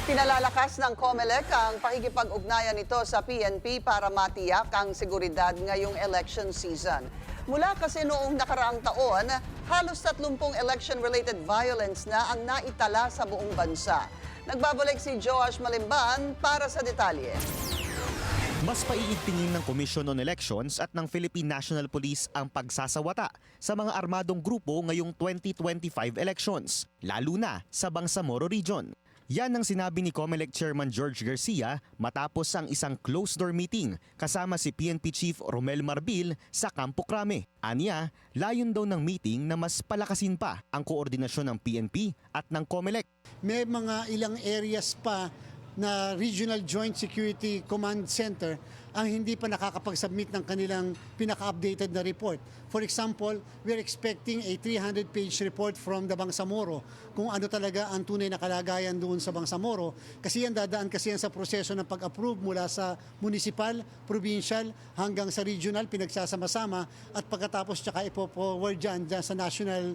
Pinalalakas ng COMELEC ang pakikipag-ugnayan nito sa PNP para matiyak ang seguridad ngayong election season. Mula kasi noong nakaraang taon, halos 30 election-related violence na ang naitala sa buong bansa. Nagbabalik si Joash Malimban para sa detalye. Mas paiigtingin ng Commission on Elections at ng Philippine National Police ang pagsasawata sa mga armadong grupo ngayong 2025 elections, lalo na sa Bangsamoro Region. Yan ang sinabi ni COMELEC Chairman George Garcia matapos ang isang closed-door meeting kasama si PNP Chief Romel Marbil sa Campo Crame. Aniya, layon daw ng meeting na mas palakasin pa ang koordinasyon ng PNP at ng COMELEC. May mga ilang areas pa na Regional Joint Security Command Center ang hindi pa nakakapag-submit ng kanilang pinaka-updated na report. For example, we're expecting a 300-page report from the Bangsamoro kung ano talaga ang tunay na kalagayan doon sa Bangsamoro. Kasi yan dadaan kasi yan sa proseso ng pag-approve mula sa municipal, provincial, hanggang sa regional, pinagsasama-sama at pagkatapos tsaka ipo-forward dyan sa National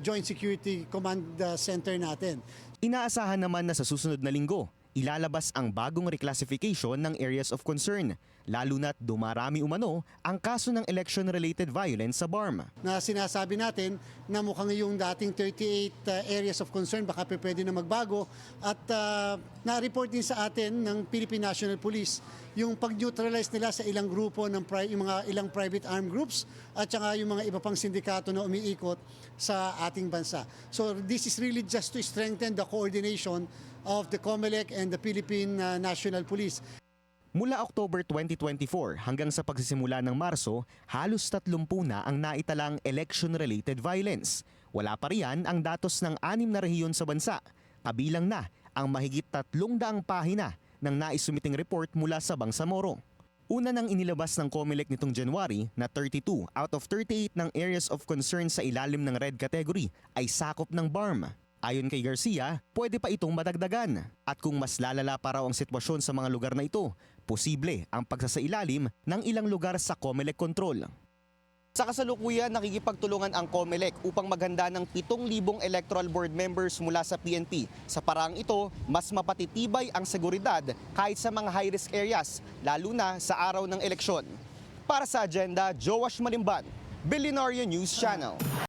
Joint Security Command Center natin. Inaasahan naman na sa susunod na linggo, ilalabas ang bagong reclassification ng areas of concern, lalo na't dumarami umano ang kaso ng election-related violence sa BARM. Na sinasabi natin na mukhang yung dating 38 areas of concern baka pwede na magbago at na-report din sa atin ng Philippine National Police yung pag-neutralize nila sa ilang grupo ng yung mga ilang private armed groups at saka yung mga iba pang sindikato na umiikot sa ating bansa. So this is really just to strengthen the coordination of the COMELEC and the Philippine National Police. Mula October 2024 hanggang sa pagsisimula ng Marso, halos 30 na ang naitalang election-related violence. Wala pa riyan ang datos ng 6 na rehiyon sa bansa. Kabilang na ang mahigit 300 pahina ng naisumiting report mula sa Bangsamoro. Una nang inilabas ng COMELEC nitong January na 32 out of 38 ng areas of concern sa ilalim ng red category ay sakop ng BARM. Ayon kay Garcia, pwede pa itong madagdagan. At kung mas lalala pa raw ang sitwasyon sa mga lugar na ito, posible ang pagsasailalim ng ilang lugar sa COMELEC control. Sa kasalukuyan, nakikipagtulungan ang COMELEC upang maghanda ng 7,000 electoral board members mula sa PNP. Sa paraang ito, mas mapatitibay ang seguridad kahit sa mga high-risk areas, lalo na sa araw ng eleksyon. Para sa Agenda, Joash Malimban, Billionaire News Channel.